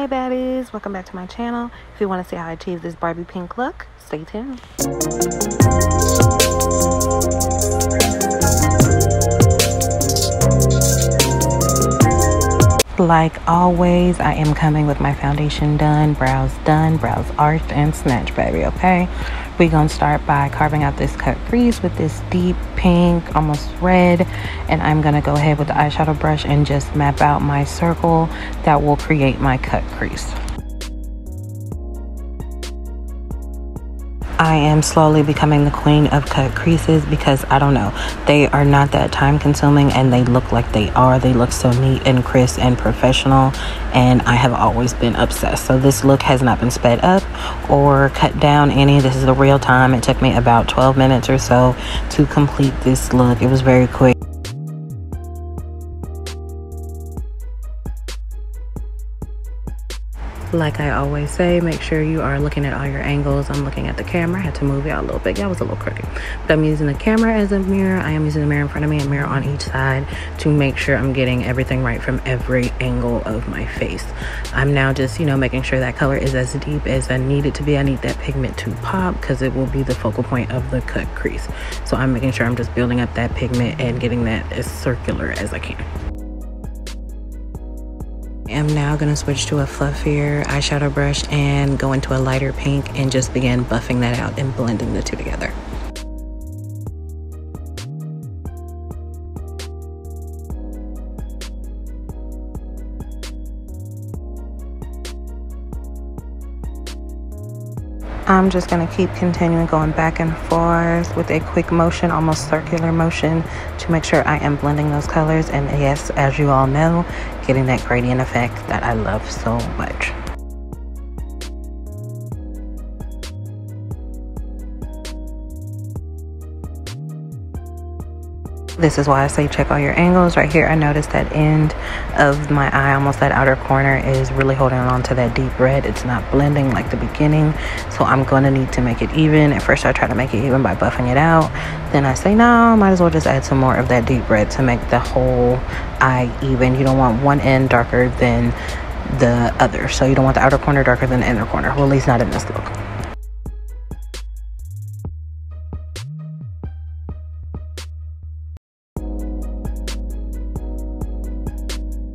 babbies, welcome back to my channel. If you want to see how I achieve this Barbie pink look, stay tuned. Like always, I am coming with my foundation done, brows arched and snatched, baby. Okay, we're gonna start by carving out this cut crease with this deep pink, almost red, and I'm gonna go ahead with the eyeshadow brush and just map out my circle that will create my cut crease. I am slowly becoming the queen of cut creases because I don't know, they are not that time consuming and they look like they are. They look so neat and crisp and professional, and I have always been obsessed. So this look has not been sped up or cut down any. This is the real time. It took me about 12 minutes or so to complete this look. It was very quick. Like I always say, make sure you are looking at all your angles. I'm looking at the camera. I had to move y'all a little bit. Y'all was a little crooked. But I'm using the camera as a mirror. I am using the mirror in front of me and mirror on each side to make sure I'm getting everything right from every angle of my face. I'm now just, making sure that color is as deep as I need it to be. I need that pigment to pop because it will be the focal point of the cut crease. So I'm making sure I'm just building up that pigment and getting that as circular as I can. I'm now going to switch to a fluffier eyeshadow brush and go into a lighter pink and just begin buffing that out and blending the two together. I'm just going to keep continuing going back and forth with a quick motion, almost circular motion, to make sure I am blending those colors. And yes, as you all know, getting that gradient effect that I love so much. This is why I say check all your angles. Right here, I noticed that end of my eye, almost that outer corner, is really holding on to that deep red. It's not blending like the beginning, so I'm going to need to make it even. At first, I try to make it even by buffing it out. Then I say, no, might as well just add some more of that deep red to make the whole eye even. You don't want one end darker than the other, so you don't want the outer corner darker than the inner corner. Well, at least not in this look.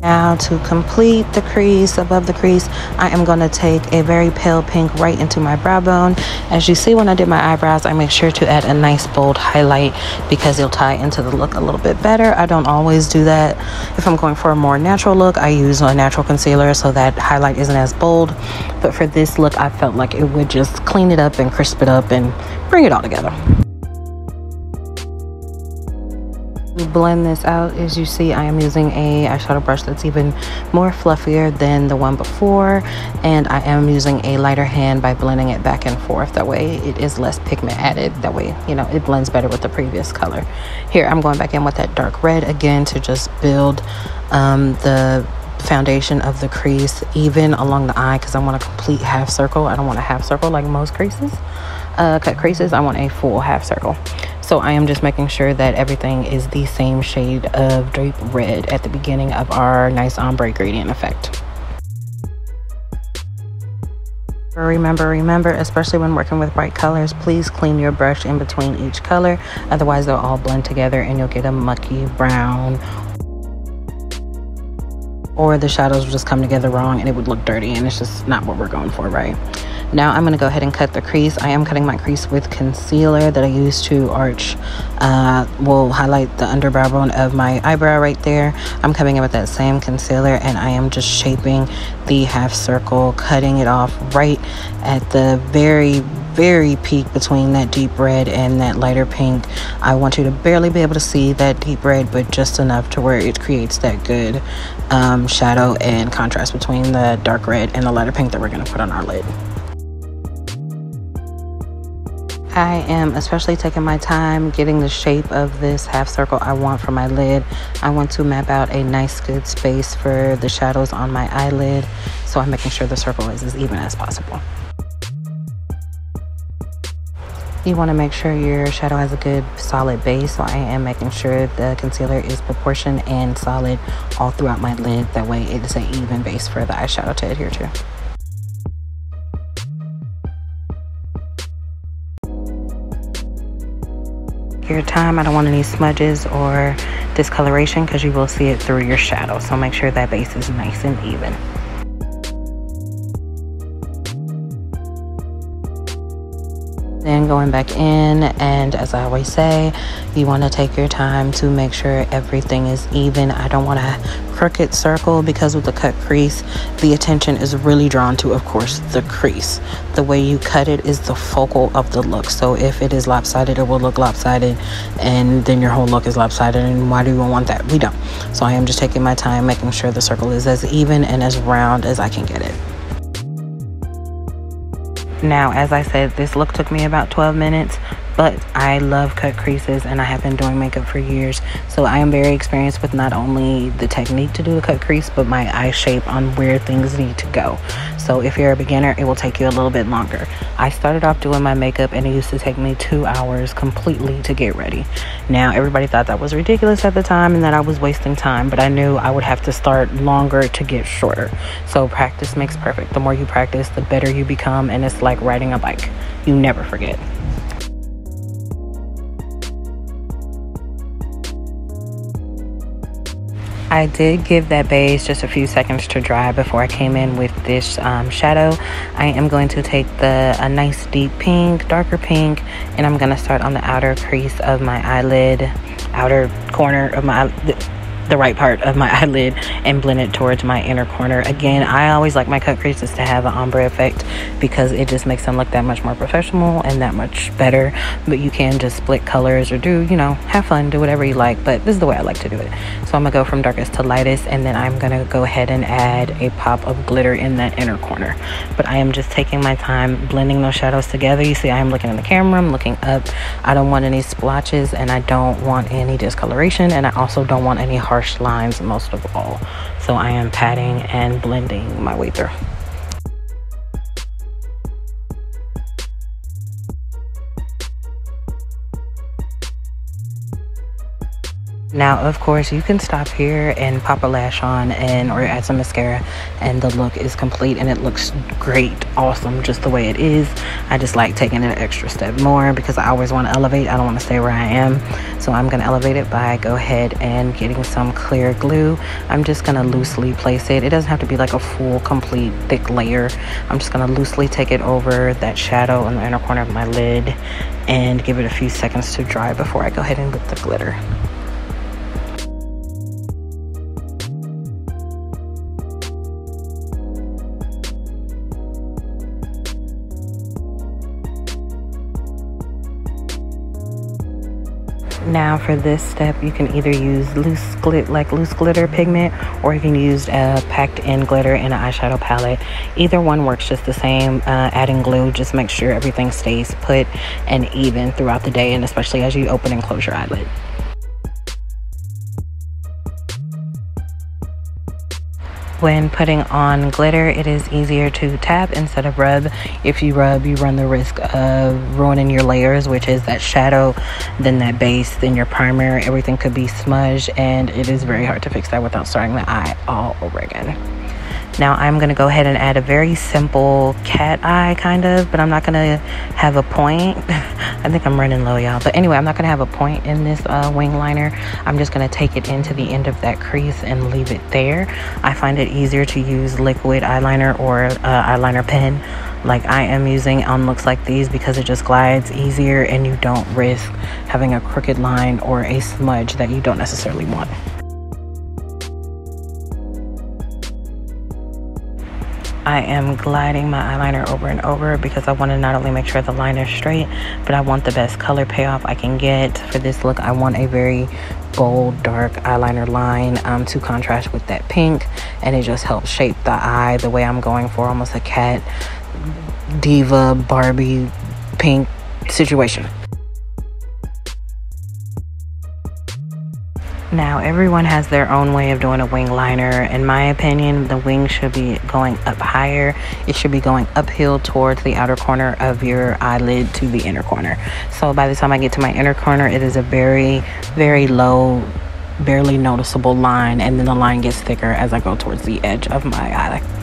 Now to complete the crease, above the crease, I am going to take a very pale pink right into my brow bone. As you see, when I did my eyebrows, I make sure to add a nice bold highlight because it'll tie into the look a little bit better. I don't always do that. If I'm going for a more natural look, I use a natural concealer so that highlight isn't as bold. But for this look, I felt like it would just clean it up and crisp it up and bring it all together. To blend this out, as you see, I am using a eyeshadow brush that's even more fluffier than the one before, and I am using a lighter hand by blending it back and forth. That way it is less pigment added. That way, it blends better with the previous color. Here, I'm going back in with that dark red again to just build the foundation of the crease even along the eye, because I want a complete half circle. I don't want a half circle like most creases, cut creases. I want a full half circle. So I am just making sure that everything is the same shade of deep red at the beginning of our nice ombre gradient effect. Remember, especially when working with bright colors, please clean your brush in between each color. Otherwise, they'll all blend together and you'll get a mucky brown, or the shadows will just come together wrong and it would look dirty, and it's just not what we're going for, right? Now I'm going to go ahead and cut the crease. I am cutting my crease with concealer that I use to arch, will highlight the underbrow bone of my eyebrow right there. I'm coming in with that same concealer and I am just shaping the half circle, cutting it off right at the very peak between that deep red and that lighter pink. I want you to barely be able to see that deep red, but just enough to where it creates that good shadow and contrast between the dark red and the lighter pink that we're going to put on our lid. I am especially taking my time getting the shape of this half circle I want for my lid. I want to map out a nice good space for the shadows on my eyelid, so I'm making sure the circle is as even as possible. You want to make sure your shadow has a good solid base, so I am making sure the concealer is proportioned and solid all throughout my lid. That way it is an even base for the eyeshadow to adhere to. Your time, I don't want any smudges or discoloration because you will see it through your shadow, so make sure that base is nice and even. Then going back in, and as I always say, you want to take your time to make sure everything is even. I don't want a crooked circle because with the cut crease, the attention is really drawn to, of course, the crease. The way you cut it is the focal of the look. So if it is lopsided, it will look lopsided, and then your whole look is lopsided, and why do you want that? We don't. So I am just taking my time making sure the circle is as even and as round as I can get it. Now, as I said, this look took me about 12 minutes, but I love cut creases and I have been doing makeup for years. So I am very experienced with not only the technique to do a cut crease, but my eye shape on where things need to go. So if you're a beginner, it will take you a little bit longer. I started off doing my makeup and it used to take me 2 hours completely to get ready. Now, everybody thought that was ridiculous at the time and that I was wasting time, but I knew I would have to start longer to get shorter. So practice makes perfect. The more you practice, the better you become, and it's like riding a bike. You never forget. I did give that base just a few seconds to dry before I came in with this shadow. I am going to take a nice deep pink, darker pink, and I'm going to start on the outer crease of my eyelid, outer corner of my eyelid, the right part of my eyelid, and blend it towards my inner corner. Again, I always like my cut creases to have an ombre effect because it just makes them look that much more professional and that much better. But you can just split colors or do, you know, have fun, do whatever you like, but this is the way I like to do it. So I'm gonna go from darkest to lightest, and then I'm gonna go ahead and add a pop of glitter in that inner corner. But I am just taking my time blending those shadows together. You see, I am looking in the camera, I'm looking up. I don't want any splotches, and I don't want any discoloration, and I also don't want any harsh lines most of all. So I am patting and blending my way through. Now, of course, you can stop here and pop a lash on or add some mascara, and the look is complete and it looks great, awesome, just the way it is. I just like taking it an extra step more because I always want to elevate. I don't want to stay where I am. So I'm going to elevate it by go ahead and getting some clear glue. I'm just going to loosely place it. It doesn't have to be like a full, complete, thick layer. I'm just going to loosely take it over that shadow in the inner corner of my lid and give it a few seconds to dry before I go ahead and put the glitter. Now for this step, you can either use loose glitter pigment, or you can use packed in glitter in an eyeshadow palette. Either one works just the same. Adding glue, just make sure everything stays put and even throughout the day, and especially as you open and close your eyelid. When putting on glitter, it is easier to tap instead of rub. If you rub, you run the risk of ruining your layers, which is that shadow, then that base, then your primer. Everything could be smudged, and it is very hard to fix that without starting the eye all over again. Now I'm going to go ahead and add a very simple cat eye kind of, but I'm not going to have a point. I think I'm running low, y'all. But anyway, I'm not going to have a point in this wing liner. I'm just going to take it into the end of that crease and leave it there. I find it easier to use liquid eyeliner or eyeliner pen like I am using on looks like these because it just glides easier and you don't risk having a crooked line or a smudge that you don't necessarily want. I am gliding my eyeliner over and over because I want to not only make sure the line is straight, but I want the best color payoff I can get. For this look, I want a very bold, dark eyeliner line to contrast with that pink, and it just helps shape the eye the way I'm going for, almost a cat, diva, Barbie Pink situation. Now, everyone has their own way of doing a wing liner. In my opinion, the wing should be going up higher. It should be going uphill towards the outer corner of your eyelid to the inner corner. So by the time I get to my inner corner, it is a very, very low, barely noticeable line, and then the line gets thicker as I go towards the edge of my eye.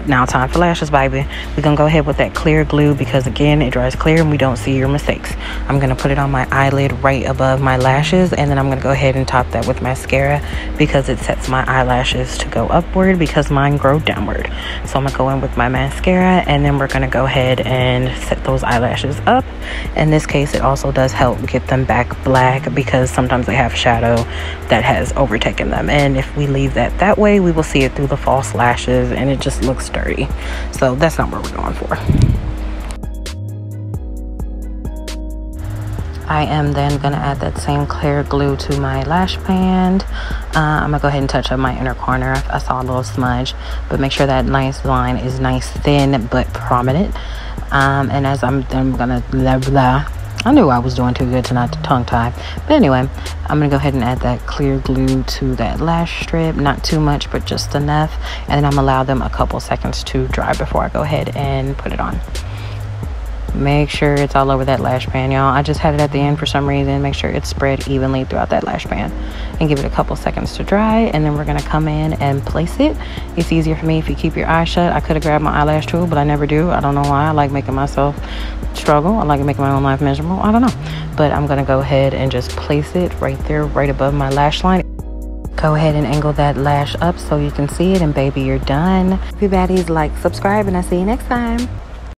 Now, time for lashes, baby. We're gonna go ahead with that clear glue because again, it dries clear and we don't see your mistakes. I'm gonna put it on my eyelid right above my lashes, and then I'm gonna go ahead and top that with mascara because it sets my eyelashes to go upward because mine grow downward. So I'm gonna go in with my mascara, and then we're gonna go ahead and set those eyelashes up. In this case, it also does help get them back black because sometimes they have shadow that has overtaken them, and if we leave that way, we will see it through the false lashes and it just looks dirty. So that's not what we're going for. I am then going to add that same clear glue to my lash band. I'm going to go ahead and touch up my inner corner. I saw a little smudge, but make sure that nice line is nice thin but prominent. And as I'm going to blah blah, I knew I was doing too good to not tongue tie. But anyway, I'm going to go ahead and add that clear glue to that lash strip. Not too much, but just enough. And then I'm going to allow them a couple seconds to dry before I go ahead and put it on. Make sure it's all over that lash band, y'all. I just had it at the end for some reason. Make sure it's spread evenly throughout that lash band. And give it a couple seconds to dry. And then we're going to come in and place it. It's easier for me if you keep your eyes shut. I could have grabbed my eyelash tool, but I never do. I don't know why. I like making myself struggle. I like making my own life miserable. I don't know. But I'm going to go ahead and just place it right there, right above my lash line. Go ahead and angle that lash up so you can see it. And baby, you're done. If you baddies, like, subscribe, and I'll see you next time.